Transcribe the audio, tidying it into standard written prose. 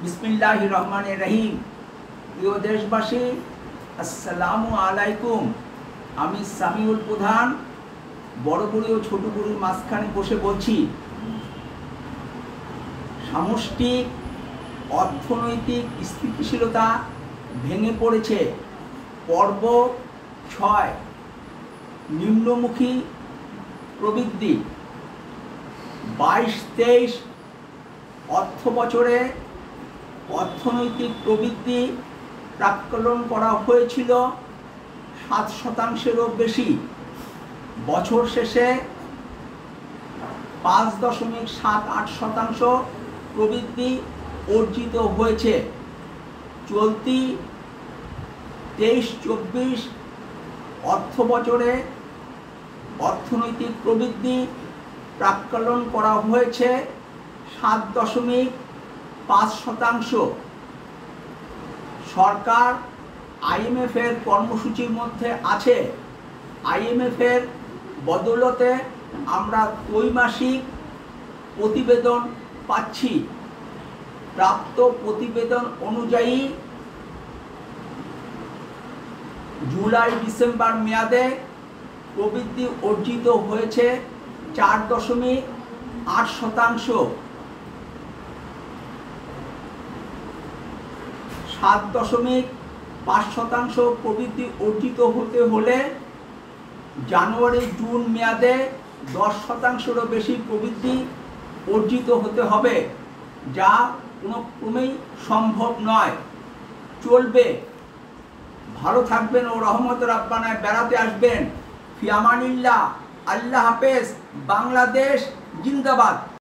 बिस्मिल्लाहिर रहमानिर रहीम। प्रिय देशबासी, আসসালামু আলাইকুম। আমি সামিউল প্রধান বড় বুড়ি ও ছোট বুড়ির মাঝখানে বসে বলছি। সামষ্টিক অর্থনৈতিক স্থিতিশীলতা ভেঙে পড়েছে। পর্ব 6, নিম্নমুখী প্রবৃদ্ধি। 22-23 অর্থ বছরে অর্থনৈতিক প্রবৃদ্ধি প্রাক্কলন করা হয়েছিল 7%-এরও বেশি। বছর শেষে 5.78% প্রবৃদ্ধি অর্জিত হয়েছে। চলতি 23-24 অর্থ বছরে অর্থনৈতিক প্রবৃদ্ধি প্রাক্কলন করা হয়েছে 7.5%। সরকার IMF এর কর্মসূচির মধ্যে আছে। IMF এর বদৌলতে আমরা ত্রৈমাসিক প্রতিবেদন পাচ্ছি। প্রাপ্ত প্রতিবেদন অনুযায়ী জুলাই-ডিসেম্বর মেয়াদে প্রবৃদ্ধি অর্জিত হয়েছে 4.8%। 7.5% প্রবৃদ্ধি অর্জিত হতে হলে জানুয়ারি-জুন মেয়াদে 10%-এরও বেশি প্রবৃদ্ধি অর্জিত হতে হবে, যা কোনো ক্রমেই সম্ভব নয়। চলবে। ভালো থাকবেন ও রহমত রাব্বানায় বেড়াতে আসবেন। ফি আমানিল্লাহ। আল্লাহ হাফেজ। বাংলাদেশ জিন্দাবাদ।